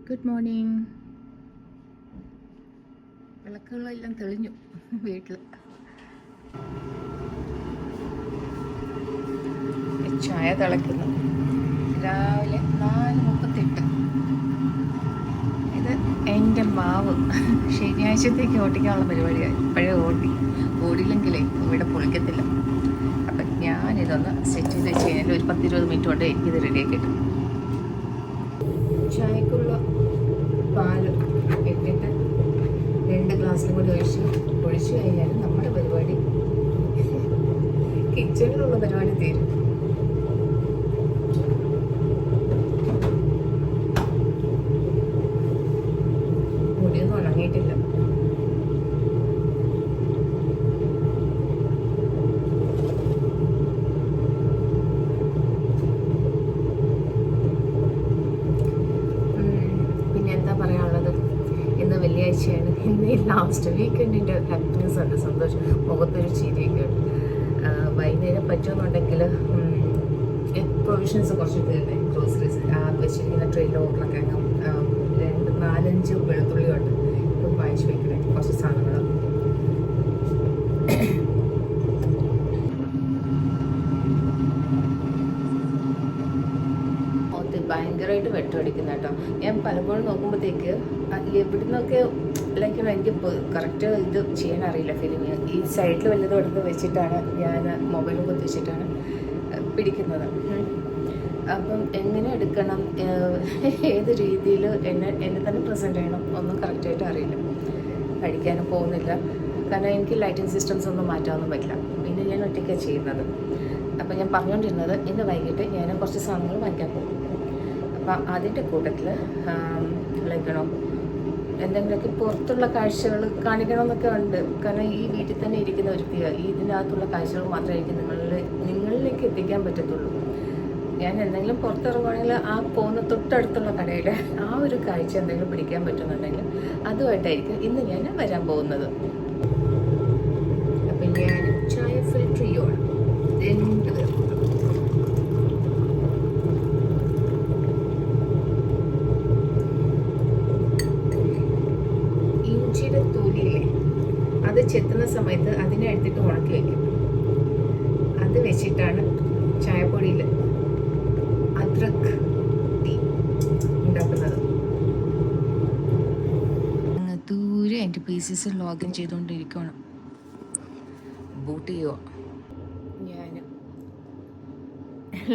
Good morning. വിളക്കുകളെല്ലാം തെളിഞ്ഞു വീട്ടിൽ. ചായ തിളയ്ക്കുന്നു. രാവിലെ 4:38. ഇത് എൻ്റെ മാവ് ശനിയാഴ്ചത്തേക്ക് ഓട്ടിക്കാനുള്ള പരിപാടിയായി. ഇപ്പോഴേ ഓടിയില്ലെങ്കിലേ ഇവിടെ പൊളിക്കത്തില്ല. അപ്പം ഞാനിതൊന്ന് സെറ്റ് ചെയ്ത് വെച്ച് കഴിഞ്ഞാൽ ഒരു 10-20 മിനിറ്റ് കൊണ്ട് എനിക്കിത് റെഡിയാക്കിയിട്ട് ചായക്കുള്ള പാല് ഇട്ടിട്ട് 2 ഗ്ലാസ്സിലും കൂടി ഒഴിച്ചു കഴിഞ്ഞാൽ നമ്മുടെ പരിപാടി, കിച്ചണിലുള്ള പരിപാടി തീരും. മുടിയൊന്നും ഉണങ്ങിയിട്ടില്ല. ഇന്ന് വെള്ളിയാഴ്ചയാണ്. ഇന്ന് ലാസ്റ്റ് വീക്കെൻഡിൻ്റെ ഹാപ്പിനെസ് ഉണ്ട്, സന്തോഷം, മുഖത്തൊരു ചിരിയൊക്കെ ഉണ്ട്. വൈകുന്നേരം പറ്റുമെന്നുണ്ടെങ്കിൽ പ്രൊവിഷൻസ് കുറച്ച് തീർന്നേ, ഗ്രോസറീസ് വെച്ചിരിക്കുന്ന ട്രെയിലൊക്കെ 4-5 വെളുത്തുള്ളിയുണ്ട്. ഇപ്പം വായിച്ചു വയ്ക്കണേ കുറച്ച് സാധനങ്ങൾ. ഭയങ്കരമായിട്ട് വെട്ടമടിക്കുന്ന കേട്ടോ. ഞാൻ പലപ്പോഴും നോക്കുമ്പോഴത്തേക്ക് എവിടുന്നൊക്കെ എനിക്ക് കറക്റ്റ് ഇത് ചെയ്യാൻ അറിയില്ല. ഫിലിം ഈ സൈഡിൽ വല്ലതും എടുത്ത് വെച്ചിട്ടാണ് ഞാൻ മൊബൈലും കുത്തി വെച്ചിട്ടാണ് പിടിക്കുന്നത്. അപ്പം എങ്ങനെ എടുക്കണം, ഏത് രീതിയിൽ എന്നെ തന്നെ പ്രസൻറ്റ് ചെയ്യണം ഒന്നും കറക്റ്റായിട്ട് അറിയില്ല. പഠിക്കാനും പോകുന്നില്ല, കാരണം എനിക്ക് ലൈറ്റിംഗ് സിസ്റ്റംസ് ഒന്നും മാറ്റാനൊന്നും പറ്റില്ല. പിന്നെ ഞാൻ ഒറ്റയ്ക്കാണ് ചെയ്യുന്നത്. അപ്പം ഞാൻ പറഞ്ഞുകൊണ്ടിരുന്നത് ഇന്ന് വൈകിട്ട് ഞാൻ കുറച്ച് സാധനങ്ങൾ വാങ്ങിക്കാൻ പോകും. അപ്പം അതിൻ്റെ കൂട്ടത്തിൽ എന്തെങ്കിലുമൊക്കെ പുറത്തുള്ള കാഴ്ചകൾ കാണിക്കണമെന്നൊക്കെ ഉണ്ട്. കാരണം ഈ വീട്ടിൽ തന്നെ ഇരിക്കുന്ന വ്യക്തിയാണ്, ഇതിനകത്തുള്ള കാഴ്ചകൾ മാത്രമേ എനിക്ക് നിങ്ങളിലേക്ക് എത്തിക്കാൻ പറ്റത്തുള്ളൂ. ഞാൻ എന്തെങ്കിലും പുറത്തിറങ്ങുകയാണെങ്കിൽ ആ പോകുന്ന തൊട്ടടുത്തുള്ള കടയിൽ ആ ഒരു കാഴ്ച എന്തെങ്കിലും പിടിക്കാൻ പറ്റുന്നുണ്ടെങ്കിൽ അതുമായിട്ടായിരിക്കും ഇന്ന് ഞാൻ വരാൻ പോകുന്നത്. അപ്പം ഞാൻ ചായ ഫിൽറ്റർ ചെയ്യുവാണ്. ഇഞ്ചിയുടെ തൊലിയില്ലേ, അത് ചെത്തുന്ന സമയത്ത് അതിനെ എടുത്തിട്ട് ഉണക്കി വയ്ക്കും. അത് വെച്ചിട്ടാണ് ചായപ്പൊടിയിൽ അദ്രക് ടീ ഉണ്ടാക്കുന്നത്. ദൂരെ എൻ്റെ പീസസ് ലോഗിൻ ചെയ്തുകൊണ്ടിരിക്കണം. ബൂട്ട് ചെയ്യുക. ഞാൻ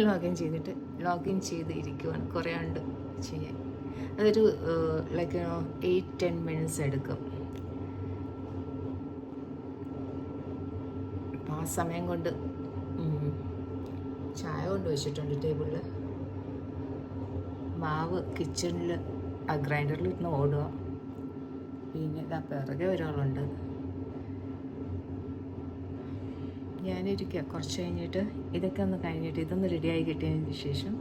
ലോഗിൻ ചെയ്ത് ഇരിക്കുവാണ്. കുറേ ഉണ്ട് ചെയ്യാൻ. അതൊരു 8-10 മിനിറ്റ്സ് എടുക്കും. അപ്പം ആ സമയം കൊണ്ട് ചായ കൊണ്ട് വെച്ചിട്ടുണ്ട് ടേബിളിൽ. മാവ് കിച്ചണിൽ ആ ഗ്രൈൻഡറിൽ ഇരുന്ന് ഓടുക. പിന്നെ ഇതാ പിറകെ ഒരാളുണ്ട്. ഞാനിരിക്കുക. കുറച്ച് കഴിഞ്ഞിട്ട് ഇതൊക്കെ ഒന്ന് കഴിഞ്ഞിട്ട് ഇതൊന്ന് റെഡിയായി കിട്ടിയതിന് ശേഷം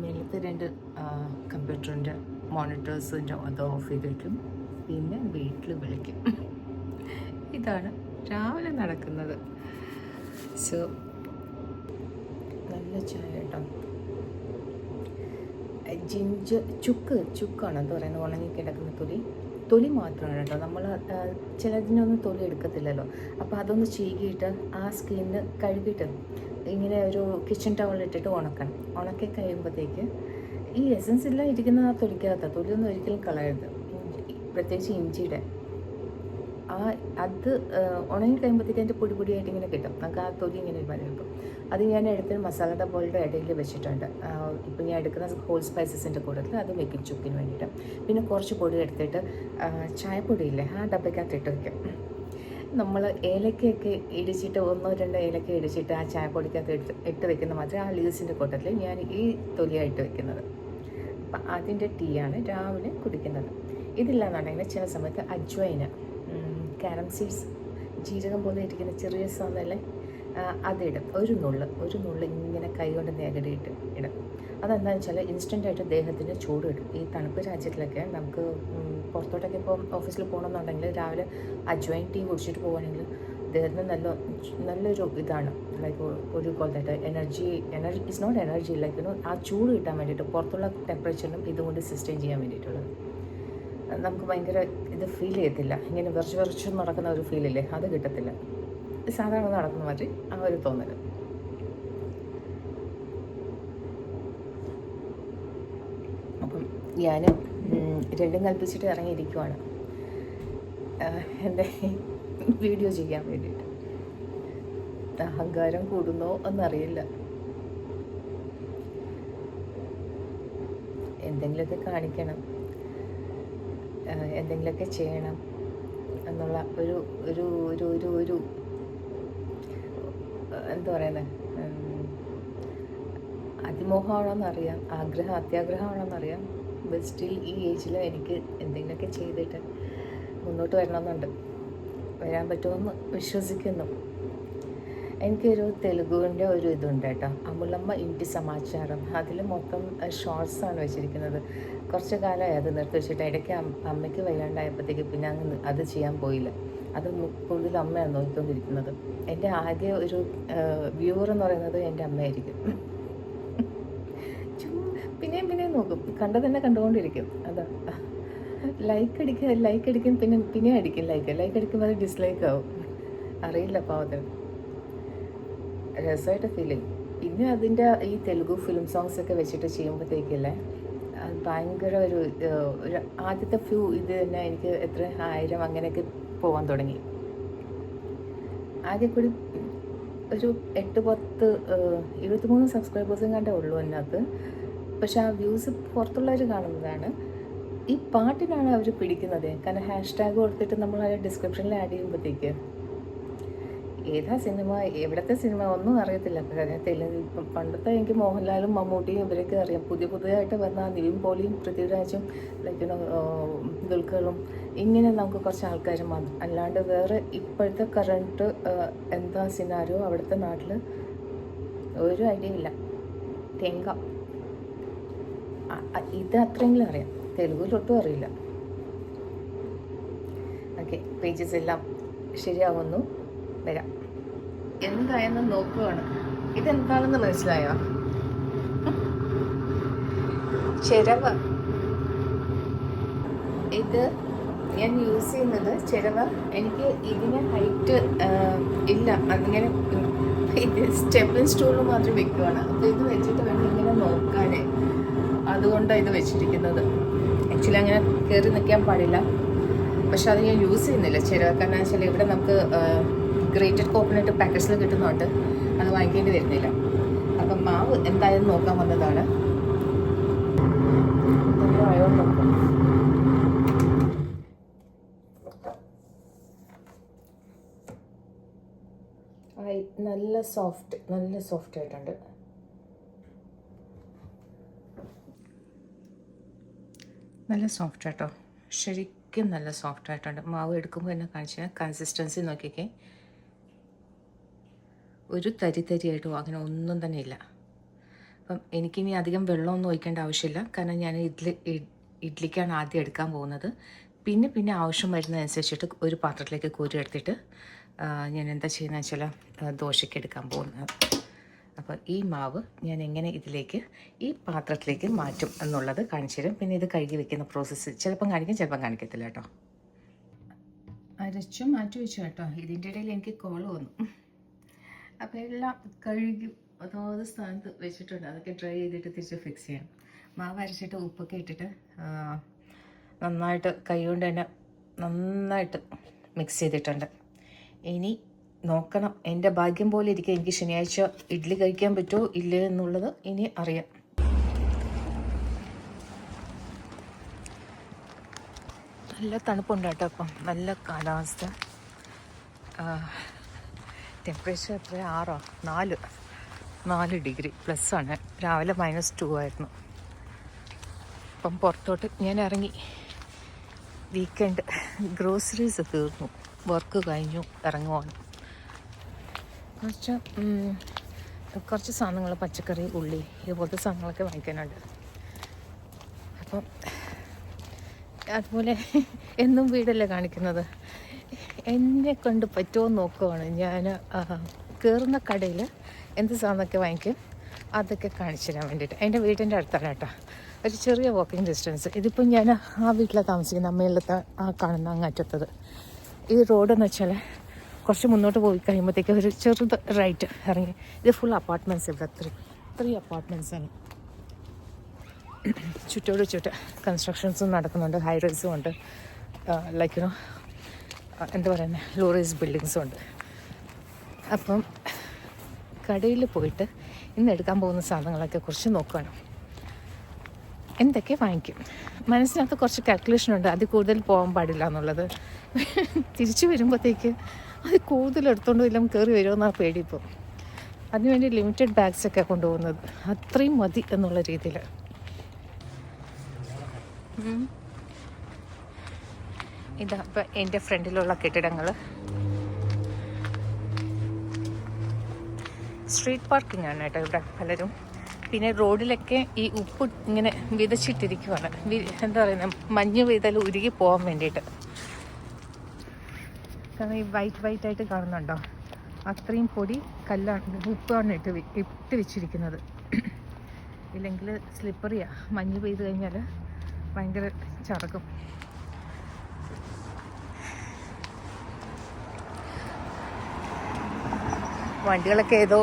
മേലത്തെ 2 കമ്പ്യൂട്ടറിൻ്റെ മോണിറ്റേഴ്സിൻ്റെ അത് ഓഫ് ചെയ്ത് വയ്ക്കും. പിന്നെ വീട്ടിൽ വിളിക്കും. ഇതാണ് രാവിലെ നടക്കുന്നത്. സോ നല്ല ചായ കേട്ടോ. ചുക്കാണ് എന്താ പറയുന്നത്, ഉണങ്ങിക്കിടക്കുന്ന തൊലി മാത്രമാണ് കേട്ടോ. നമ്മൾ ചിലതിനൊന്നും തൊലി എടുക്കത്തില്ലല്ലോ. അപ്പോൾ അതൊന്ന് ചീകിയിട്ട് ആ സ്കിന്ന് കഴുകിയിട്ട് ഇങ്ങനെ ഒരു കിച്ചൺ ടവൽ ഇട്ടിട്ട് ഉണക്കണം. ഉണക്കി കഴിയുമ്പോഴത്തേക്ക് ഈ എസൻസ് എല്ലാം ഇരിക്കുന്ന ആ തൊലിയൊന്നും ഒരിക്കലും കളയരുത്. പ്രത്യേകിച്ച് ഇഞ്ചിയുടെ അത് ഉണങ്ങി കഴിയുമ്പോഴത്തേക്ക് അതിൻ്റെ പൊടിയായിട്ട് ഇങ്ങനെ കിട്ടും. നമുക്ക് ആ തൊലി ഇങ്ങനെ വരും. അത് ഞാൻ എടുത്ത് മസാല ഡബ്ബോളുടെ ഇടയിൽ വെച്ചിട്ടുണ്ട്. ഇപ്പം ഞാൻ എടുക്കുന്ന ഹോൾ സ്പൈസസിൻ്റെ കൂട്ടത്തിൽ അത് വെക്കും ചുക്കിന് വേണ്ടിയിട്ട്. പിന്നെ കുറച്ച് പൊടി എടുത്തിട്ട് ചായപ്പൊടിയില്ലേ ആ ഡബ്ബയ്ക്കകത്ത് ഇട്ട് വയ്ക്കും. നമ്മൾ ഏലക്കയൊക്കെ ഇടിച്ചിട്ട് 1-2 ഏലക്ക ഇടിച്ചിട്ട് ആ ചായപ്പൊടിക്കകത്ത് ഇട്ട് വെക്കുന്ന മാത്രമേ ആ ലീവ്സിൻ്റെ കൂട്ടത്തിൽ ഞാൻ ഈ തൊലിയായിട്ട് വെക്കുന്നത്. അപ്പം അതിൻ്റെ ടീയാണ് രാവിലെ കുടിക്കുന്നത്. ഇതില്ലാന്നുണ്ടെങ്കിൽ ചില സമയത്ത് അജ്വൈന്, കാരം സീഡ്സ്, ജീരകം പോലെ ഇരിക്കുന്ന ചെറിയ സാധനമല്ലേ, അതിടും. ഒരു നുള്ള് ഇങ്ങനെ കൈ കൊണ്ട് നേകടിയിട്ട് ഇടും. അതെന്താണെന്ന് വെച്ചാൽ ഇൻസ്റ്റൻ്റായിട്ട് ദേഹത്തിന് ചൂട് കിട്ടും. ഈ തണുപ്പ് രാജ്യത്തിലൊക്കെ നമുക്ക് പുറത്തോട്ടൊക്കെ ഇപ്പോൾ ഓഫീസിൽ പോകണമെന്നുണ്ടെങ്കിൽ രാവിലെ അജ്വൈൻ ടീ കുടിച്ചിട്ട് പോകുകയാണെങ്കിൽ ദേഹത്തിന് നല്ലൊരു ഇതാണ്, ലൈക്ക് ഒരു കോളത്തെ energy it's not energy like ആ ചൂട് കിട്ടാൻ വേണ്ടിയിട്ട് പുറത്തുള്ള ടെമ്പറേച്ചറിനും ഇതുകൊണ്ട് സിസ്റ്റെയിൻ ചെയ്യാൻ വേണ്ടിയിട്ടുള്ളത്. നമുക്ക് ഭയങ്കര ഇത് ഫീൽ ചെയ്യത്തില്ല, ഇങ്ങനെ വിറച്ച് നടക്കുന്ന ഒരു ഫീലില്ലേ, അത് കിട്ടത്തില്ല. സാധാരണ നടക്കുന്ന മാതിരി ആ ഒരു തോന്നൽ. അപ്പം ഞാൻ രണ്ടും കൽപ്പിച്ചിട്ട് ഇറങ്ങിയിരിക്കുവാണ് എൻ്റെ വീഡിയോ ചെയ്യാൻ വേണ്ടിയിട്ട്. അഹങ്കാരം കൂടുന്നോ എന്നറിയില്ല. എന്തെങ്കിലുമൊക്കെ കാണിക്കണം, എന്തെങ്കിലുമൊക്കെ ചെയ്യണം എന്നുള്ള ഒരു ഒരു ഒരു ഒരു ഒരു എന്താ പറയുന്നത്, അതിമോഹമാണോന്നറിയാം, അത്യാഗ്രഹമാണോന്നറിയാം. ബട്ട് സ്റ്റിൽ ഈ ഏജിൽ എനിക്ക് എന്തെങ്കിലുമൊക്കെ ചെയ്തിട്ട് മുന്നോട്ട് വരണമെന്നുണ്ട്. വരാൻ പറ്റുമെന്ന് വിശ്വസിക്കുന്നു. എനിക്കൊരു തെലുഗുവിൻ്റെ ഒരു ഇതുണ്ട് കേട്ടോ, അമുലമ്മ ഇന്റി സമാചാരം. അതിൽ മൊത്തം ഷോർട്സാണ് വെച്ചിരിക്കുന്നത്. കുറച്ച് കാലമായി അത് നിർത്തി വെച്ചിട്ട്. ഇടയ്ക്ക് അമ്മയ്ക്ക് വയ്യാണ്ടായപ്പോഴത്തേക്ക് പിന്നെ അങ്ങ് അത് ചെയ്യാൻ പോയില്ല. അത് കൂടുതൽ അമ്മയാണ് നോക്കിക്കൊണ്ടിരിക്കുന്നത്. എൻ്റെ ആകെ ഒരു വ്യൂവർ എന്ന് പറയുന്നത് എൻ്റെ അമ്മയായിരിക്കും. പിന്നെയും നോക്കും, തന്നെ കണ്ടുകൊണ്ടിരിക്കും. അതാ ലൈക്ക് അടിക്കും, പിന്നെ അടിക്കും. ലൈക്ക് അടിക്കുമ്പോൾ അത് ഡിസ്ലൈക്ക് ആവും. അറിയില്ല പാവത്തിന്, രസമായിട്ട് ഫീൽ ചെയ്യും. പിന്നെ അതിൻ്റെ ഈ തെലുഗു ഫിലിം സോങ്സൊക്കെ വെച്ചിട്ട് ചെയ്യുമ്പോഴത്തേക്കല്ലേ അത് ഭയങ്കര ഒരു ആദ്യത്തെ ഇത് തന്നെ എനിക്ക് എത്ര 1000 അങ്ങനെയൊക്കെ പോകാൻ തുടങ്ങി. ആദ്യം കൂടി ഒരു 8-10 23 സബ്സ്ക്രൈബേഴ്സും കണ്ടേ ഉള്ളൂ അതിനകത്ത്. പക്ഷെ ആ വ്യൂസ് പുറത്തുള്ളവർ കാണുന്നതാണ്. ഈ പാട്ടിനാണ് അവർ പിടിക്കുന്നത്. കാരണം #ടാഗ് കൊടുത്തിട്ട് നമ്മൾ ആ ഡിസ്ക്രിപ്ഷനിൽ ആഡ് ചെയ്യുമ്പോഴത്തേക്ക് ഏതാ സിനിമ, എവിടത്തെ സിനിമ ഒന്നും അറിയത്തില്ല. തെലുങ്ക് പണ്ടത്തെ എനിക്ക് മോഹൻലാലും മമ്മൂട്ടിയും ഇവരൊക്കെ അറിയാം. പുതിയതായിട്ട് വന്ന നിവിൻ പോളിയും പൃഥ്വിരാജും ലൈക്ക് ദുൽഖറും ഇങ്ങനെ നമുക്ക് കുറച്ച് ആൾക്കാരും വന്നു. അല്ലാണ്ട് വേറെ ഇപ്പോഴത്തെ കറണ്ട് എന്താ സിനാരോ അവിടുത്തെ നാട്ടിൽ ഒരു ഐഡിയ ഇല്ല. തെങ്ക ഇത് അത്രയെങ്കിലും അറിയാം, തെലുഗിലൊട്ടും അറിയില്ല. ഓക്കെ, പേജസ് എല്ലാം ശരിയാവുന്നു, വരാം. എന്തായെന്ന് നോക്കുകയാണ്. ഇതെന്താണെന്ന് മനസ്സിലായോ? ചിരവ. ഇത് ഞാൻ യൂസ് ചെയ്യുന്നത് ചിരവ. എനിക്ക് ഇതിന് ഹൈറ്റ് ഇല്ല, അതിങ്ങനെ ഇത് സ്റ്റെപ്പിംഗ് സ്റ്റൂളിൽ മാത്രം വെക്കുകയാണ്. അപ്പോൾ ഇത് വെച്ചിട്ട് വേണം ഇങ്ങനെ നോക്കാനേ. അതുകൊണ്ടാണ് ഇത് വെച്ചിരിക്കുന്നത്. ആക്ച്വലി അങ്ങനെ കയറി നിൽക്കാൻ പാടില്ല. പക്ഷെ അത് ഞാൻ യൂസ് ചെയ്യുന്നില്ല ചിരവ. കാരണം വെച്ചാൽ ഇവിടെ നമുക്ക് ഗ്രേറ്റഡ് കോക്കനട്ട് പാക്കറ്റ്സിൽ കിട്ടുന്നുണ്ട്, അത് വാങ്ങിക്കേണ്ടി വരുന്നില്ല. അപ്പം മാവ് എന്തായാലും നോക്കാൻ വന്നതാണ്. നല്ല സോഫ്റ്റ് ആയിട്ടുണ്ട്. നല്ല സോഫ്റ്റ് ആട്ടോ, ശരിക്കും നല്ല സോഫ്റ്റ് ആയിട്ടുണ്ട്. മാവ് എടുക്കുമ്പോൾ എന്നെ കാണിച്ചാൽ കൺസിസ്റ്റൻസി നോക്കിക്കേ. ഒരു തരിയായിട്ടോ അങ്ങനെ ഒന്നും തന്നെ ഇല്ല. അപ്പം എനിക്കിനി അധികം വെള്ളമൊന്നും ഒഴിക്കേണ്ട ആവശ്യമില്ല. കാരണം ഞാൻ ഇഡ്ലിക്കാണ് ആദ്യം എടുക്കാൻ പോകുന്നത്. പിന്നെ ആവശ്യം വരുന്നതനുസരിച്ചിട്ട് ഒരു പാത്രത്തിലേക്ക് കോരി എടുത്തിട്ട് ഞാൻ എന്താ ചെയ്യുന്നത് വെച്ചാൽ ദോശയ്ക്ക് എടുക്കാൻ പോകുന്നത്. അപ്പോൾ ഈ മാവ് ഞാൻ എങ്ങനെ ഇതിലേക്ക് ഈ പാത്രത്തിലേക്ക് മാറ്റും എന്നുള്ളത് കാണിച്ചു തരും. പിന്നെ ഇത് കഴുകി വെക്കുന്ന പ്രോസസ്സ് ചിലപ്പം കാണിക്കും, ചിലപ്പം കാണിക്കത്തില്ല കേട്ടോ. അരച്ചും മാറ്റി വെച്ചു കേട്ടോ. ഇതിൻ്റെ ഇടയിൽ എനിക്ക് കോൾ വന്നു. അപ്പോൾ എല്ലാം കഴുകി അതാത് സ്ഥാനത്ത് വെച്ചിട്ടുണ്ട്. അതൊക്കെ ഡ്രൈ ചെയ്തിട്ട് തിരിച്ച് ഫിക്സ് ചെയ്യണം. മാവ് അരച്ചിട്ട് ഉപ്പൊക്കെ ഇട്ടിട്ട് നന്നായിട്ട് കൈ കൊണ്ട് തന്നെ നന്നായിട്ട് മിക്സ് ചെയ്തിട്ടുണ്ട്. ഇനി നോക്കണം, എൻ്റെ ഭാഗ്യം പോലെ ഇരിക്കും എനിക്ക് ശനിയാഴ്ച ഇഡ്ഡലി കഴിക്കാൻ പറ്റുമോ ഇല്ലേ എന്നുള്ളത് ഇനി അറിയാം. നല്ല തണുപ്പുണ്ട് കേട്ടോ. അപ്പം നല്ല കാലാവസ്ഥ. ടെമ്പറേച്ചർ എത്ര 4 ഡിഗ്രി പ്ലസ് ആണ്. രാവിലെ -2 ആയിരുന്നു. അപ്പം പുറത്തോട്ട് ഞാൻ ഇറങ്ങി. വീക്കെൻഡ് ഗ്രോസറീസ് തീർന്നു, വർക്ക് കഴിഞ്ഞു, ഇറങ്ങുവാണ്. കുറച്ച് സാധനങ്ങൾ, പച്ചക്കറി, ഉള്ളി, ഇതുപോലത്തെ സാധനങ്ങളൊക്കെ വാങ്ങിക്കാനുണ്ട്. അപ്പം അതുപോലെ എന്നും വീടല്ലേ കാണിക്കുന്നത്, എന്നെ കൊണ്ട് പറ്റുമോ നോക്കുവാണ്. ഞാൻ കയറുന്ന കടയിൽ എന്ത് സാധനമൊക്കെ വാങ്ങിക്കും അതൊക്കെ കാണിച്ചു തരാൻ വേണ്ടിയിട്ട്. എൻ്റെ വീടിൻ്റെ അടുത്താണ് കേട്ടോ, ഒരു ചെറിയ വാക്കിംഗ് ഡിസ്റ്റൻസ്. ഇതിപ്പം ഞാൻ ആ വീട്ടിലാണ് താമസിക്കുന്നത്, അമ്മയിലത്തെ ആ കാണുന്ന അങ്ങറ്റത്തത്. ഈ റോഡെന്ന് വെച്ചാൽ കുറച്ച് മുന്നോട്ട് പോയി കഴിയുമ്പോഴത്തേക്ക് ഒരു ചെറുത് റൈറ്റ് ഇറങ്ങി. ഇത് ഫുൾ അപ്പാർട്ട്മെൻറ്റ്സ്, ഇവിടെ ത്രീ അപ്പാർട്ട്മെൻറ്റ്സാണ്. ചുറ്റോട് ചുറ്റ് കൺസ്ട്രക്ഷൻസും നടക്കുന്നുണ്ട്, ഹൈ റൈസും ഉണ്ട്, ലൈക്ക് എന്താ പറയുന്നത്, ലോ റൈസ് ബിൽഡിങ്സും ഉണ്ട്. അപ്പം കടയിൽ പോയിട്ട് ഇന്ന് എടുക്കാൻ പോകുന്ന സാധനങ്ങളൊക്കെ കുറിച്ച് നോക്കുകയാണ്. എന്തൊക്കെ വാങ്ങിക്കും, മനസ്സിനകത്ത് കുറച്ച് കാൽക്കുലേഷൻ ഉണ്ട്. അതിൽ കൂടുതൽ പോകാൻ പാടില്ല എന്നുള്ളത്. തിരിച്ചു വരുമ്പോഴത്തേക്ക് അത് കൂടുതൽ എടുത്തുകൊണ്ട് വല്ലതും കയറി വരുമെന്നാണ് പേടി. ഇപ്പോൾ അതിനുവേണ്ടി ലിമിറ്റഡ് ബാഗ്സൊക്കെ കൊണ്ടുപോകുന്നത്, അത്രയും മതി എന്നുള്ള രീതിയിൽ. ഇതാ ഇപ്പം എൻ്റെ ഫ്രണ്ടിലുള്ള കെട്ടിടങ്ങൾ സ്ട്രീറ്റ് പാർക്കിംഗ് ആണ് കേട്ടോ ഇവിടെ പലരും. പിന്നെ റോഡിലൊക്കെ ഈ ഉപ്പ് ഇങ്ങനെ വിതച്ചിട്ടിരിക്കുവാണ്, എന്താ പറയുന്നത്, മഞ്ഞ് പെയ്താൽ ഉരുകി പോകാൻ വേണ്ടിയിട്ട്. കാരണം ഈ വൈറ്റ് ആയിട്ട് കാണുന്നുണ്ടോ, അത്രയും പൊടി കല്ലാണ്, ഉപ്പാണ് ഇട്ട് വെച്ചിരിക്കുന്നത്. ഇല്ലെങ്കിൽ സ്ലിപ്പറിയാണ്, മഞ്ഞ് പെയ്ത് കഴിഞ്ഞാൽ ഭയങ്കര ചറക്കും. വണ്ടികളൊക്കെ ഏതോ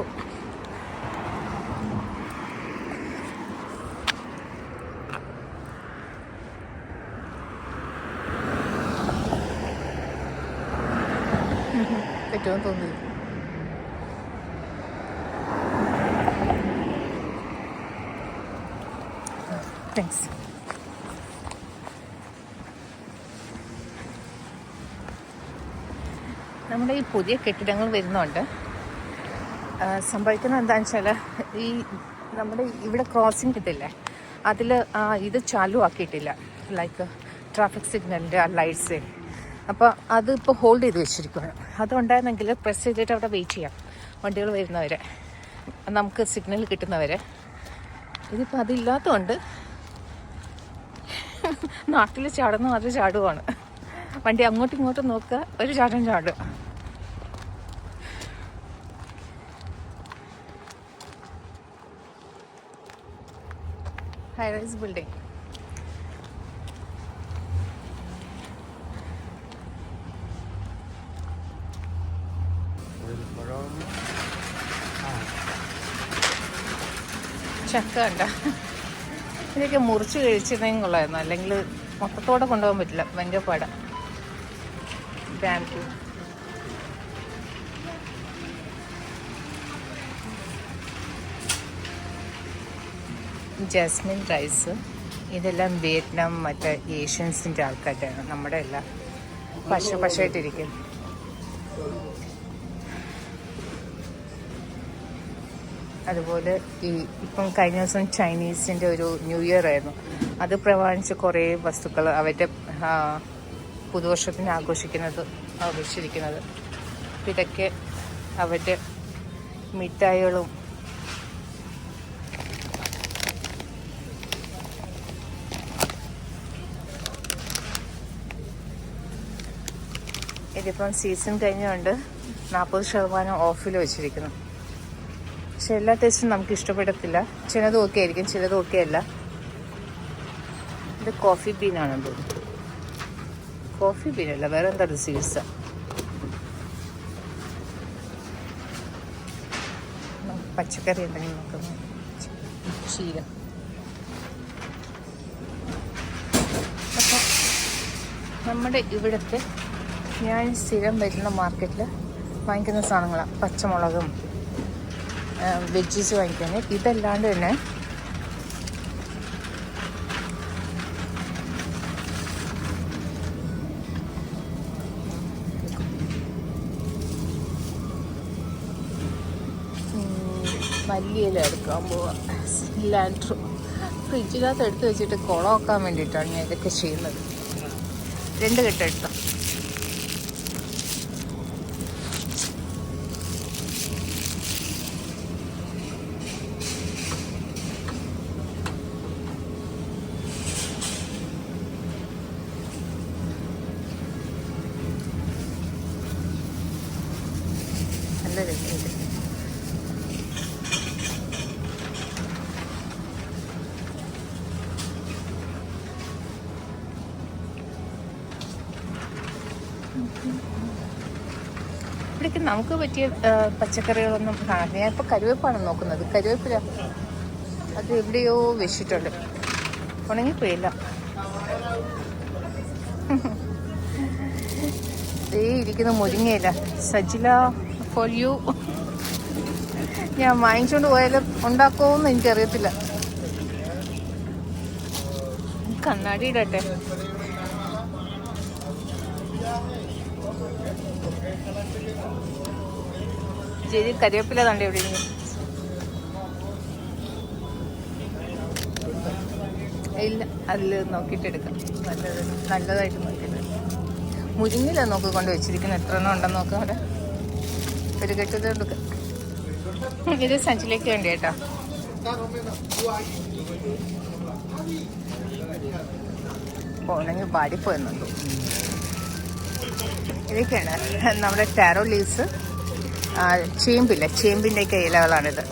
പറ്റുമെന്ന് തോന്നി. താങ്ക്സ്. നമ്മുടെ ഈ പുതിയ കെട്ടിടങ്ങൾ വരുന്നുണ്ട്. സംഭവിക്കുന്നത് എന്താണെന്ന് വെച്ചാൽ, ഈ നമ്മുടെ ഇവിടെ ക്രോസിങ് കിട്ടില്ലേ, അതിൽ ഇത് ചാലു ആക്കിയിട്ടില്ല, ലൈക്ക് ട്രാഫിക് സിഗ്നലിൻ്റെ ആ ലൈറ്റ്സേ. അപ്പോൾ അത് ഇപ്പോൾ ഹോൾഡ് ചെയ്ത് വെച്ചിരിക്കുകയാണ്. അതുണ്ടായിരുന്നെങ്കിൽ പ്രസ് ചെയ്തിട്ട് അവിടെ വെയിറ്റ് ചെയ്യാം, വണ്ടികൾ വരുന്നവരെ, നമുക്ക് സിഗ്നൽ കിട്ടുന്നവരെ. ഇതിപ്പോൾ അതില്ലാത്തതുകൊണ്ട് നാട്ടിൽ ചാടുന്ന അത് ചാടുവാണ്. വണ്ടി അങ്ങോട്ടും ഇങ്ങോട്ടും നോക്കുക, ഒരു ചാടും ചാടുക. High rice building. ചക്ക കണ്ട, ഇതൊക്കെ മുറിച്ച് കഴിച്ചിരുന്നെങ്കിൽ കൊള്ളായിരുന്നു, അല്ലെങ്കിൽ മൊത്തത്തോടെ കൊണ്ടുപോകാൻ പറ്റില്ല, ഭയങ്കര പാടാ. ബാംബൂ, ജാസ്മിൻ റൈസ്, ഇതെല്ലാം വിയറ്റ്നാം മറ്റേ ഏഷ്യൻസിൻ്റെ ആൾക്കാരാണ്, നമ്മുടെ എല്ലാം പശയായിട്ടിരിക്കും. അതുപോലെ ഈ ഇപ്പം കഴിഞ്ഞ ദിവസം ചൈനീസിൻ്റെ ഒരു ന്യൂ ഇയർ ആയിരുന്നു, അത് പ്രമാണിച്ച് കുറേ വസ്തുക്കൾ അവരുടെ പുതുവർഷത്തിന് ആഘോഷിക്കുന്നത് വെച്ചിരിക്കുന്നത്. ഇതൊക്കെ അവരുടെ മിഠായികളും ഇതിപ്പം സീസൺ കഴിഞ്ഞുകൊണ്ട് 40% ഓഫിൽ വെച്ചിരിക്കുന്നു. പക്ഷെ എല്ലാ ടേസ്റ്റും നമുക്ക് ഇഷ്ടപ്പെടത്തില്ല, ചിലത് ഓക്കെ ആയിരിക്കും, ചിലത് ഓക്കെ അല്ല. ഇത് കോഫി ബീനാണെന്ന് തോന്നുന്നു. കോഫി ബീനല്ല, വേറെ എന്താ സീഡ്സ്. പച്ചക്കറി എന്തെങ്കിലും നോക്കുന്നു, ചീര. അപ്പം നമ്മുടെ ഇവിടുത്തെ ഞാൻ സ്ഥിരം വരുന്ന മാർക്കറ്റിൽ വാങ്ങിക്കുന്ന സാധനങ്ങളാണ്. പച്ചമുളകും വെജീസ് വാങ്ങിക്കാൻ. ഇതല്ലാണ്ട് തന്നെ മല്ലിയില എടുക്കാൻ പോവാം. സിലാൻഡ്രോ ഫ്രിഡ്ജിനകത്ത് എടുത്ത് വെച്ചിട്ട് കുളമാക്കാൻ വേണ്ടിയിട്ടാണ് ഞാൻ ഇതൊക്കെ ചെയ്യുന്നത്. 2 കെട്ടെടുത്തോ. നല്ല രസമുണ്ട്. ഇവിടേക്ക് നമുക്ക് പറ്റിയ പച്ചക്കറികളൊന്നും കാണില്ല. ഞാൻ ഇപ്പോൾ കരുവേപ്പാണ് നോക്കുന്നത്. കരുവേപ്പില അത് എവിടെയോ വെച്ചിട്ടുണ്ട്, ഉണങ്ങിപ്പോയില്ല. ഇരിക്കുന്ന മുരിങ്ങയില്ല. Sajila for you. ഞാൻ വാങ്ങിച്ചുകൊണ്ട് പോയാലും ഉണ്ടാക്കുമോന്ന് എനിക്കറിയത്തില്ല. കണ്ണാടി ഇടട്ടെ. ശരി, കരിവേപ്പില കണ്ട എവിടെ ഇല്ല. അതിൽ നോക്കിയിട്ട് എടുക്കാം. നല്ലതായിട്ട് നോക്കിയിട്ട്. മുരിങ്ങില നോക്കി കൊണ്ട് വെച്ചിരിക്കുന്നത്. എത്ര എണ്ണം ഉണ്ടെന്ന് നോക്കാം. അവിടെ ഒരു കെട്ടത് എടുക്കാം. ഇത് സഞ്ചിലേക്ക് വേണ്ടി കേട്ടോ. പോണെങ്കിൽ പാടിപ്പോയെന്നുണ്ടോ. ഇതൊക്കെയാണ് നമ്മുടെ ടാരോ ലീവ്സ്. ചേമ്പില്ല, ചേമ്പിൻ്റെയൊക്കെ ഇലകളാണിത്.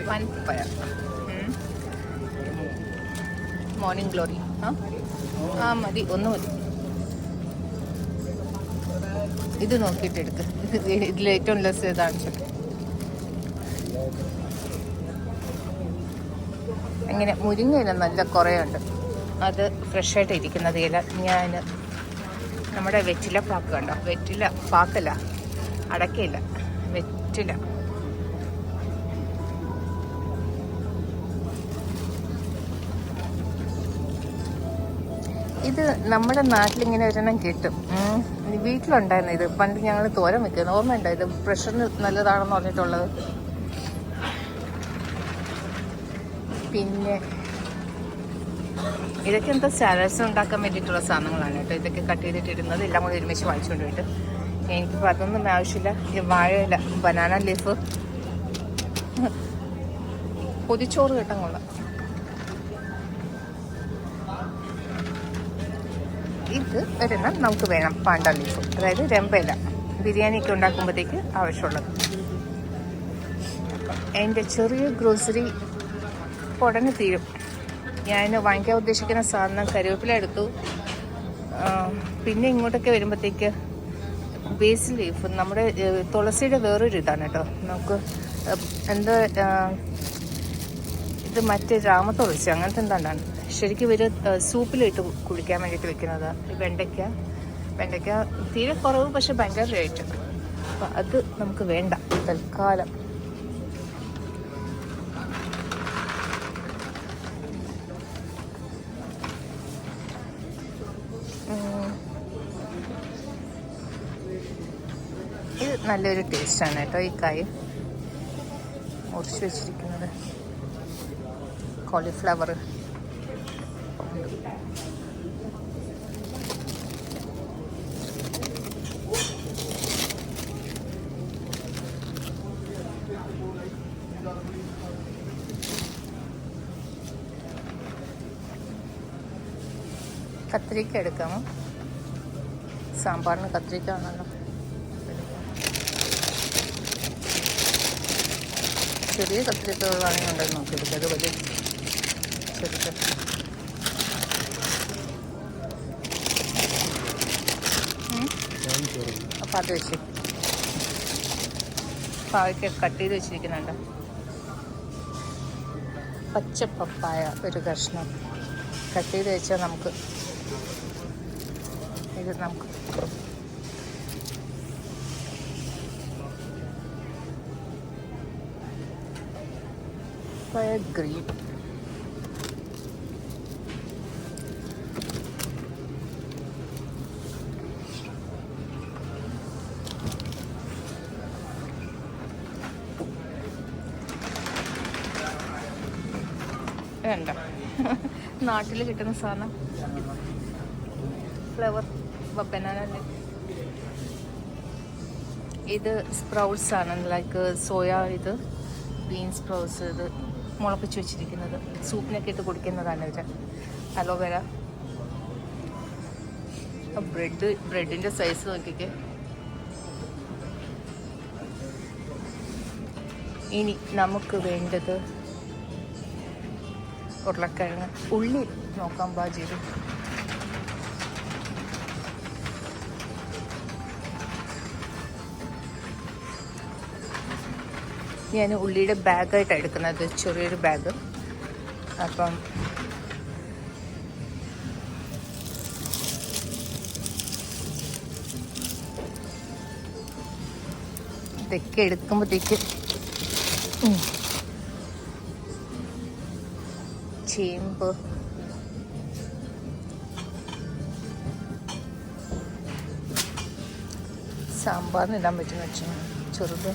വൻപയർ, മോർണിംഗ് ഗ്ലോറി. മതി, ഒന്ന് മതി. ഇത് നോക്കിയിട്ട് എടുക്കുക. ഇതിലേറ്റവും ലെസ് ഇതാണ്. ഇങ്ങനെ മുരിങ്ങയില നല്ല കുറേ ഉണ്ട്. അത് ഫ്രഷായിട്ട് ഇരിക്കുന്നത് ഇല. ഞാൻ നമ്മുടെ വെറ്റില പാക്ക് കണ്ടോ, വെറ്റില പാക്കല്ല, അടക്കയില്ല, വെറ്റില. ഇത് നമ്മുടെ നാട്ടിലിങ്ങനെ ഒരെണ്ണം കിട്ടും. വീട്ടിലുണ്ടായിരുന്നു ഇത്. പണ്ട് ഞങ്ങൾ തോരൻ വെക്കുന്നത് ഓർമ്മയുണ്ടോ? ഇത് പ്രഷറിന് നല്ലതാണെന്ന് പറഞ്ഞിട്ടുള്ളത്. പിന്നെ ഇതൊക്കെ എന്താ സാലഡ്സ് ഉണ്ടാക്കാൻ വേണ്ടിയിട്ടുള്ള സാധനങ്ങളാണ് കേട്ടോ. ഇതൊക്കെ കട്ട് ചെയ്തിട്ടിരുന്നത് എല്ലാം കൂടി ഒരുമിച്ച് വാങ്ങിച്ചുകൊണ്ട് പോയിട്ട്. എനിക്കിപ്പോൾ അതൊന്നും ആവശ്യമില്ല. ഈ വാഴയില, ബനാന ലീഫ്, പൊതിച്ചോറ് കിട്ടാൻ കൊള്ളാം. ഇത് ഒരെണ്ണം നമുക്ക് വേണം, പാണ്ട ലീഫ്, അതായത് രമ്പയില. ബിരിയാണിയൊക്കെ ഉണ്ടാക്കുമ്പോഴത്തേക്ക് ആവശ്യമുള്ളത്. എൻ്റെ ചെറിയ ഗ്രോസറി ഉടനെ തീരും. ഞാൻ വാങ്ങിക്കാൻ ഉദ്ദേശിക്കുന്ന സാധനം കറിവേപ്പില എടുത്തു. പിന്നെ ഇങ്ങോട്ടൊക്കെ വരുമ്പോഴത്തേക്ക് ബേസിൽ ലീഫ്, നമ്മുടെ തുളസിയുടെ വേറൊരു ഇതാണ് കേട്ടോ. നമുക്ക് എന്താ ഇത് മറ്റേ രാമതുളസി അങ്ങനത്തെ എന്താണ്ടാണ്. ശരിക്കും ഇവർ സൂപ്പിലിട്ട് കുടിക്കാൻ വേണ്ടിയിട്ട് വെക്കുന്നത്. വെണ്ടയ്ക്ക തീരെ കുറവ്, പക്ഷെ ഭയങ്കര റേറ്റ്. അപ്പം അത് നമുക്ക് വേണ്ട തൽക്കാലം. ഇത് നല്ലൊരു ടേസ്റ്റാണ് കേട്ടോ. ഈ കായ് മുറിച്ച് വെച്ചിരിക്കുന്നത് കോളിഫ്ലവർ. കത്തിരിക്ക എടുക്കാമോ? സാമ്പാറിന് കത്തിരിക്ക ആണല്ലോ. ചെറിയ കത്തിരിക്കകളാണെങ്കിൽ ഉണ്ടെന്ന് നോക്കിയെടുക്കുക. അത് വലിയ ചെറുത്. അപ്പം അത് വെച്ച് പാവയ്ക്ക കട്ട് ചെയ്ത് വെച്ചിരിക്കുന്നുണ്ട്. പച്ച പപ്പായ ഒരു കഷ്ണം കട്ട് ചെയ്ത് വെച്ചാൽ നമുക്ക് ഇത് നമുക്ക് ഗ്രീൻ. വേണ്ട, നാട്ടിൽ കിട്ടുന്ന സാധനം. Flower banana. ഇത് സ്പ്രൗട്ട്സ് ആണ്, ലൈക്ക് സോയ, ഇത് ബീൻ സ്പ്രൗട്ട്സ്. ഇത് മുളപ്പിച്ച് വെച്ചിരിക്കുന്നത് സൂപ്പിനൊക്കെ ഇട്ട് കുടിക്കുന്നതാണ്. ഇത് അലോവേര. ബ്രെഡിൻ്റെ സൈസ് നോക്കിക്കേ. ഇനി നമുക്ക് വേണ്ടത് ഉരുളക്കിഴങ്ങ്. ഉള്ളി നോക്കാം, ബാജിയിൽ ഞാൻ ഉള്ളിയുടെ ബാഗായിട്ടാണ് എടുക്കുന്നത്, ചെറിയൊരു ബാഗ്. അപ്പം ഇതൊക്കെ എടുക്കുമ്പോഴത്തേക്ക് ചേമ്പ്, സാമ്പാറിന് ഇടാൻ പറ്റുന്ന വെച്ചാൽ ചെറുത്.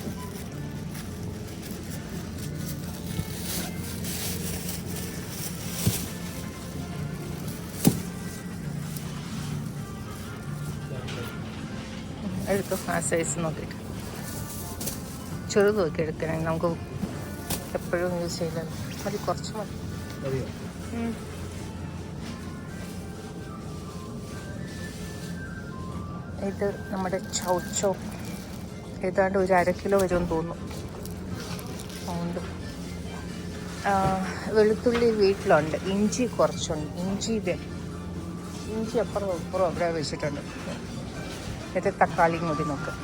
എടുക്കും ആ സൈസ് നോക്കിയിട്ട്. ചെറുത് നോക്കി എടുക്കണേ, നമുക്ക് എപ്പോഴും യൂസ് ചെയ്യില്ലല്ലോ. മതി, കുറച്ച് മതി. ഇത് നമ്മുടെ ചൗച്ചോ, ഏതാണ്ട് ഒരു 1/2 കിലോ വരുമെന്ന് തോന്നുന്നു. അതുകൊണ്ട് വെളുത്തുള്ളി വീട്ടിലുണ്ട്, ഇഞ്ചി കുറച്ചുണ്ട്. ഇഞ്ചി അപ്പുറം അവിടെ വെച്ചിട്ടുണ്ട്. ഇത് തക്കാളിയും കൂടി നോക്കാം.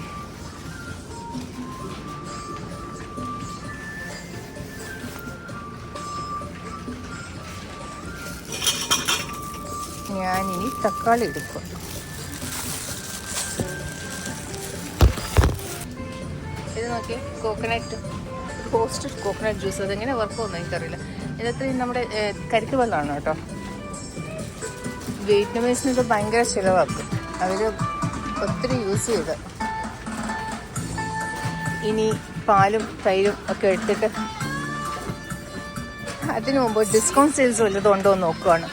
ഞാനിനി തക്കാളി എടുക്കും. ഇത് നോക്കി, കോക്കനട്ട് റോസ്റ്റഡ് കോക്കനട്ട് ജ്യൂസ്. അതെങ്ങനെ വർക്കുമെന്ന് എനിക്കറിയില്ല. ഇതൊക്കെ നമ്മുടെ കരിക്ക് വെള്ളമാണ് കേട്ടോ. വിയറ്റ്നാമീസിന് ഇത് ഭയങ്കര ചിലവാക്കും, അവർ ഒത്തിരി യൂസ് ചെയ്ത്. ഇനി പാലും തൈരും ഒക്കെ എടുത്തിട്ട് അതിനു മുമ്പ് ഡിസ്കൗണ്ട് സെയിൽസ് വല്ലതും ഉണ്ടോ എന്ന് നോക്കുകയാണ്.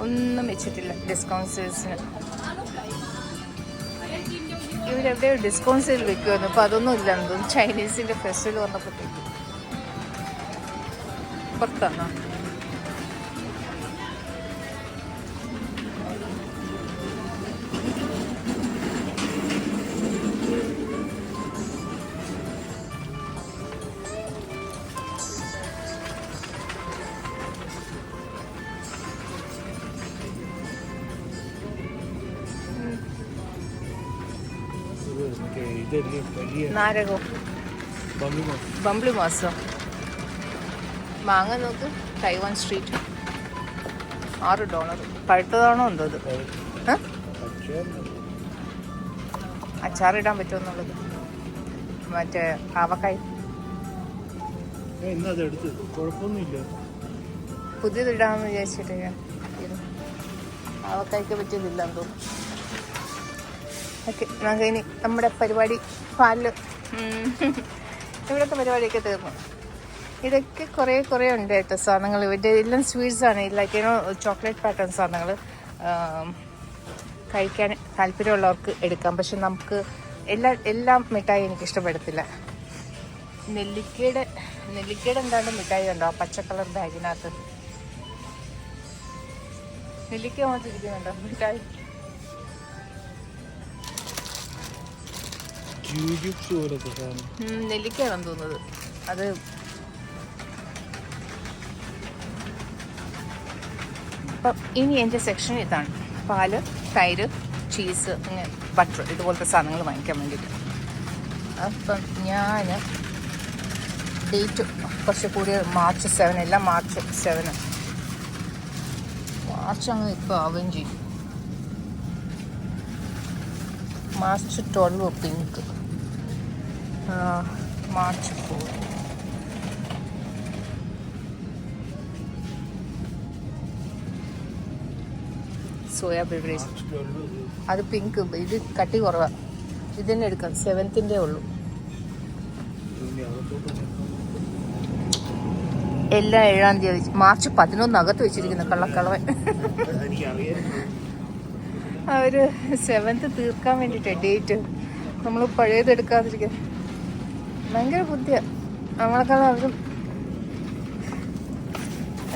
ഒന്നും വെച്ചിട്ടില്ല ഡിസ്കൗണ്ട് സെയിൽസിന്. ഇവരെവിടെയോ ഡിസ്കൗണ്ട് സെയിൽ വെക്കുമായിരുന്നു, അപ്പോൾ അതൊന്നും ഇല്ലാന്ന് തോന്നുന്നു. ചൈനീസിൻ്റെ ഫെസ്റ്റിവൽ വന്നപ്പോഴത്തേക്ക്. പുറത്താണോ? നാരകോ, ബംബ്ലി മാസോ. മാങ്ങ നോക്ക്, തൈവാൻ സ്ട്രീറ്റ്, $6. പഴുത്തതാണോ എന്തോ ഇത്? അച്ചാറിടാൻ പറ്റുമെന്നുള്ളത്. മറ്റേ ആവക്കായ് പുതിയതിടാമെന്ന് വിചാരിച്ചിട്ട് ആവക്കായ്ക്ക് പറ്റിയതില്ലാന്ന് തോന്നുന്നു. ഓക്കെ, നമുക്ക് ഇനി നമ്മുടെ പരിപാടി പാലിൽ ഇവിടുത്തെ പരിപാടിയൊക്കെ തീർന്നു. ഇതൊക്കെ കുറേ ഉണ്ട് കേട്ടോ സാധനങ്ങൾ. ഇവരുടെ എല്ലാം സ്വീറ്റ്സാണ്, ലൈക്കേനോ ചോക്ലേറ്റ് പാറ്റേൺ സാധനങ്ങൾ. കഴിക്കാൻ താല്പര്യമുള്ളവർക്ക് എടുക്കാം. പക്ഷെ നമുക്ക് എല്ലാം മിഠായി എനിക്ക് ഇഷ്ടപ്പെടത്തില്ല. നെല്ലിക്കയുടെ എന്താണ്ട് മിഠായി ഉണ്ടോ ആ പച്ച കളർ ബാഗിനകത്ത്? നെല്ലിക്ക മാത്രിരിക്കുന്നുണ്ടോ മിഠായി? നെല്ലിക്കയാണെന്ന് തോന്നുന്നത്. അത് അപ്പം ഇനി എൻ്റെ സെക്ഷൻ ഇതാണ്: പാല്, തൈര്, ചീസ്, ഇങ്ങനെ ബട്ടർ, ഇതുപോലത്തെ സാധനങ്ങൾ വാങ്ങിക്കാൻ വേണ്ടിയിട്ട്. അപ്പം ഞാൻ ഡേറ്റ് കുറച്ച് കൂടിയ March 7, എല്ലാം March 7. മാർച്ച് അങ്ങ് ഇപ്പോൾ ആവുകയും ചെയ്യും. March 12 pink, March 4. സോയ ബേവറേജ്, അത് പിങ്ക്. ഇത് കട്ടി കുറവാണ്, ഇത് തന്നെ എടുക്കാം. 7th ഉള്ളൂ. എല്ലാം 7-ാം തീയതി, March 11 അകത്ത് വെച്ചിരിക്കുന്നു കള്ളക്കളവൻ. അവർ 7th തീർക്കാൻ വേണ്ടിയിട്ടാണ് ഡേറ്റ്. നമ്മൾ പഴയതെടുക്കാതിരിക്കാൻ ഭയങ്കര ബുദ്ധിയാണ് നമ്മളെക്കാളും. അവരും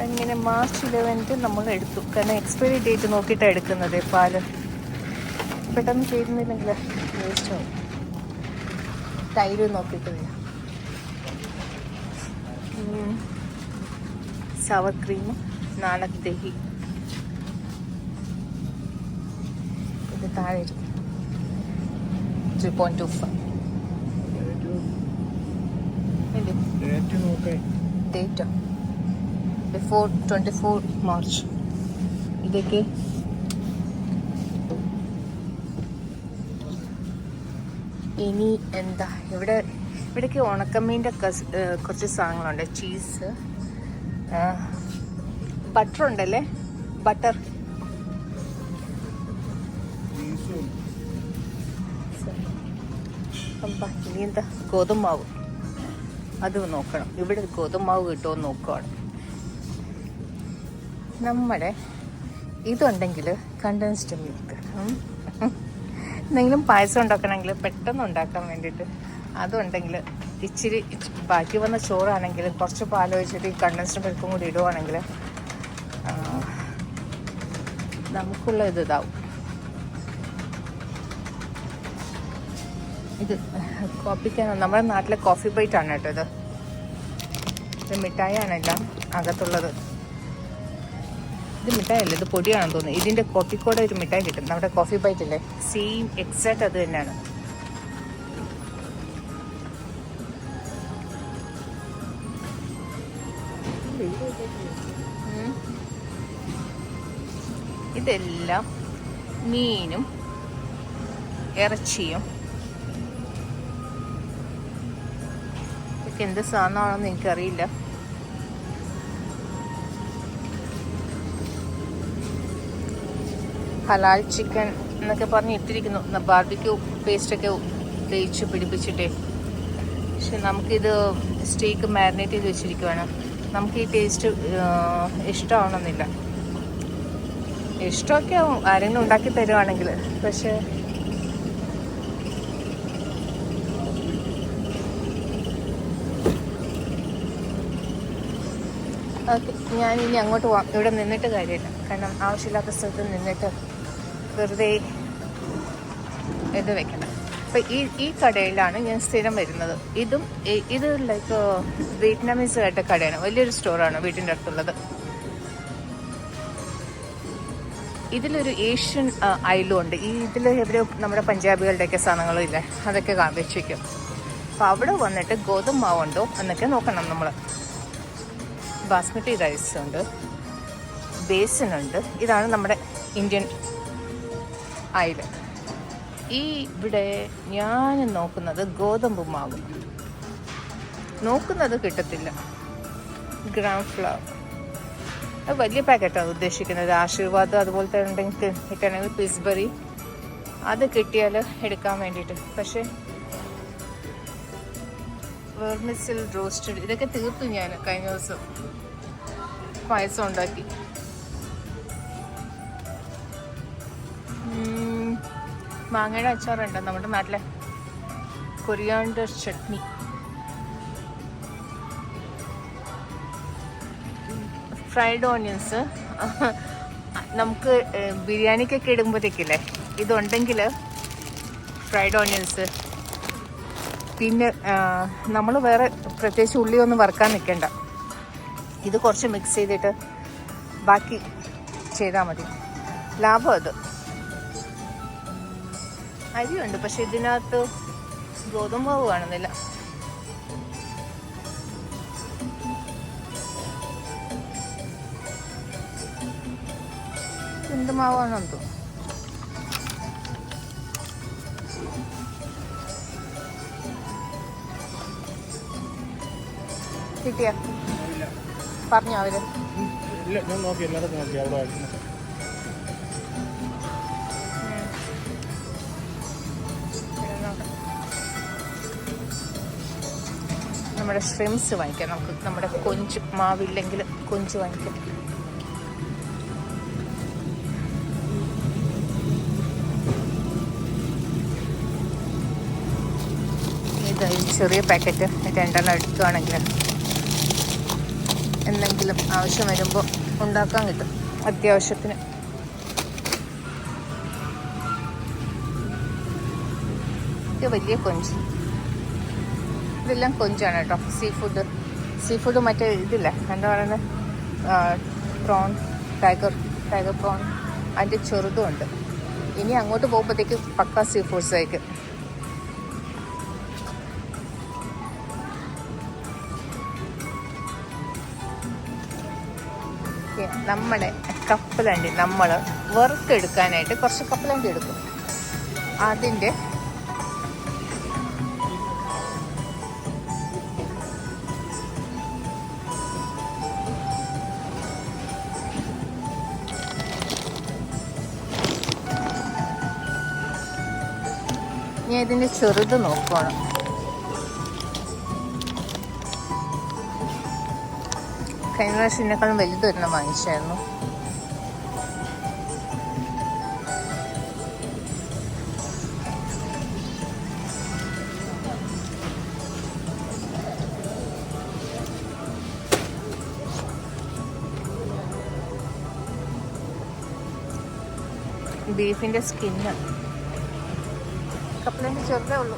അങ്ങനെ March 11 നമ്മൾ എടുത്തു. കാരണം എക്സ്പയറി ഡേറ്റ് നോക്കിയിട്ടാണ് എടുക്കുന്നത്. പാല് പെട്ടെന്ന് ചെയ്യുന്നില്ലെങ്കിൽ വേസ്റ്റ് ആവും. തൈര് നോക്കിയിട്ട് വരാം. സവർ ക്രീം, നാളക് ദഹി. താഴെ 3.25 ഡേറ്റോ ബിഫോർ 24 മാർച്ച്. ഇതൊക്കെ ഇനി എന്താ ഇവിടേക്ക് ഉണക്കമീൻ്റെ കുറച്ച് സാധനങ്ങളുണ്ട്. ചീസ്, ബട്ടർ ഉണ്ടല്ലേ, ബട്ടർ. ഇനി എന്താ, ഗോതമ്പാവ്, അത് നോക്കണം. ഇവിടെ ഗോതമ്പാവ് കിട്ടുമോ നോക്കുകയാണ്. നമ്മുടെ ഇതുണ്ടെങ്കിൽ കണ്ടൻസ്ഡ് മിൽക്ക്, എന്തെങ്കിലും പായസം ഉണ്ടാക്കണമെങ്കിൽ പെട്ടെന്ന് ഉണ്ടാക്കാൻ വേണ്ടിയിട്ട് അതുണ്ടെങ്കിൽ ഇച്ചിരി ബാക്കി വന്ന ചോറാണെങ്കിൽ കുറച്ച് പാലൊഴിച്ചിട്ട് ഈ കണ്ടൻസ്ഡ് മിൽക്കും കൂടി ഇടുവാണെങ്കിൽ നമുക്കുള്ള ഇതാവും. ഇത് കോപ്പിക്കാൻ നമ്മുടെ നാട്ടിലെ കോഫി ബൈറ്റാണ് കേട്ടോ. ഇത് മിഠായിയാണെല്ലാം അകത്തുള്ളത്. ഇത് മിഠായല്ല, ഇത് പൊടിയാണെന്ന് തോന്നുന്നു. ഇതിൻ്റെ കോപ്പിക്കോടെ ഒരു മിഠായി കിട്ടും, നമ്മുടെ കോഫി ബൈറ്റില്ലേ, സെയിം എക്സാക്റ്റ് അത് തന്നെയാണ്. ഇതെല്ലാം മീനും ഇറച്ചിയും. ഇതൊക്കെ എന്ത് സാധനമാണെന്ന് എനിക്കറിയില്ല. ഹലാൽ ചിക്കൻ എന്നൊക്കെ പറഞ്ഞ് ഇട്ടിരിക്കുന്നു. ബാർബിക്യൂ പേസ്റ്റൊക്കെ തേച്ച് പിടിപ്പിച്ചിട്ടേ. പക്ഷെ നമുക്കിത് സ്റ്റേക്ക് മാരിനേറ്റ് ചെയ്ത് വെച്ചിരിക്കുവാണ്. നമുക്ക് ഈ ടേസ്റ്റ് ഇഷ്ടമാവണമെന്നില്ല. ഇഷ്ടമൊക്കെ ആവും ആരെങ്കിലും ഉണ്ടാക്കി തരുവാണെങ്കിൽ. പക്ഷേ ഓക്കെ, ഞാനിനി അങ്ങോട്ട് പോവാം. ഇവിടെ നിന്നിട്ട് കാര്യമില്ല, കാരണം ആവശ്യമില്ലാത്ത സ്ഥലത്ത് നിന്നിട്ട് വെറുതെ ഇത് വെക്കണം. അപ്പം ഈ കടയിലാണ് ഞാൻ സ്ഥിരം വരുന്നത്. ഇത് ലൈക്ക് വിയറ്റ്നാമീസുകാരുടെ കടയാണ്, വലിയൊരു സ്റ്റോറാണ് വീട്ടിൻ്റെ അടുത്തുള്ളത്. ഇതിലൊരു ഏഷ്യൻ ഐലും ഉണ്ട്. ഇതിൽ എവിടെ നമ്മുടെ പഞ്ചാബികളുടെയൊക്കെ സാധനങ്ങളും ഇല്ലേ, അതൊക്കെ വെച്ചിരിക്കും. അപ്പോൾ അവിടെ വന്നിട്ട് ഗോതമ്പ് മാവുണ്ടോ എന്നൊക്കെ നോക്കണം നമ്മൾ. ബാസ്മതി റൈസ് ഉണ്ട്, ബേസിനുണ്ട്. ഇതാണ് നമ്മുടെ ഇന്ത്യൻ ഐല്. ഇവിടെ ഞാൻ നോക്കുന്നത് ഗോതമ്പ് മാവ് നോക്കുന്നത് കിട്ടത്തില്ല. ഗ്രാം ഫ്ലവർ അത് വലിയ പാക്കറ്റാണ് ഉദ്ദേശിക്കുന്നത്. ആശീർവാദ് അതുപോലത്തെ ഉണ്ടെങ്കിൽ കിട്ടണമെങ്കിൽ പിസ്ബറി അത് കിട്ടിയാൽ എടുക്കാൻ വേണ്ടിയിട്ട്. പക്ഷേ വെർമിസിൽ റോസ്റ്റഡ് ഇതൊക്കെ തീർത്തു. ഞാൻ കഴിഞ്ഞ ദിവസം പായസം ഉണ്ടാക്കി. മാങ്ങയുടെ അച്ചാറുണ്ട് നമ്മുടെ നാട്ടിലെ, കൊറിയാണ്ടർ ചട്നി. ഫ്രൈഡ് ഓണിയൻസ് നമുക്ക് ബിരിയാണിക്കൊക്കെ ഇടുമ്പോഴത്തേക്കില്ലേ, ഇതുണ്ടെങ്കിൽ ഫ്രൈഡ് ഓണിയൻസ്. പിന്നെ നമ്മൾ വേറെ പ്രത്യേകിച്ച് ഉള്ളിയൊന്നും വറുക്കാൻ നിൽക്കണ്ട. ഇത് കുറച്ച് മിക്സ് ചെയ്തിട്ട് ബാക്കി ചെയ്താൽ മതി. ലാഭം അത്. അരിയുണ്ട്, പക്ഷെ ഇതിനകത്ത് ഗോതമ്പ് മാവ് കാണുന്നില്ല. എന്ത് മാവാണെന്ന് തോന്നുന്നു. കിട്ടിയ പറഞ്ഞോ അവര്? നമ്മുടെ ഷ്രിംസ് വാങ്ങിക്കാം നമുക്ക്. നമ്മുടെ കൊഞ്ച് മാവില്ലെങ്കിൽ കൊഞ്ച് വാങ്ങിക്കാം. ഇതായി ചെറിയ പാക്കറ്റ് 2 എടുക്കുകയാണെങ്കിൽ എന്തെങ്കിലും ആവശ്യം വരുമ്പോൾ ഉണ്ടാക്കാൻ കിട്ടും അത്യാവശ്യത്തിന്. ഇത് വലിയ കൊഞ്ച്, ഇതെല്ലാം കൊഞ്ചാണ് കേട്ടോ. സീ ഫുഡ് മറ്റേ ഇതില്ല, എന്താ പറയുന്നത്, പ്രോൺ, ടൈഗർ പ്രോൺ, അതിൻ്റെ ചെറുതും ഉണ്ട്. ഇനി അങ്ങോട്ട് പോകുമ്പോഴത്തേക്ക് പക്ക സീ ഫുഡ്സ് ആയിരിക്കും. നമ്മുടെ കപ്പലണ്ടി നമ്മൾ വറുത്തെടുക്കാനായിട്ട് കുറച്ച് കപ്പലണ്ടി എടുക്കും. അതിൻ്റെ ഞാൻ ഇതിൻ്റെ ചെറുത് നോക്കണം. കഴിഞ്ഞ പ്രാവശ്യം ഇതിനേക്കാളും വലുതൊരെണ്ണം വാങ്ങിച്ചായിരുന്നു. ബീഫിൻ്റെ സ്കിന്ന് കപ്പലണ്ടി ചെറുതേ ഉള്ളൂ.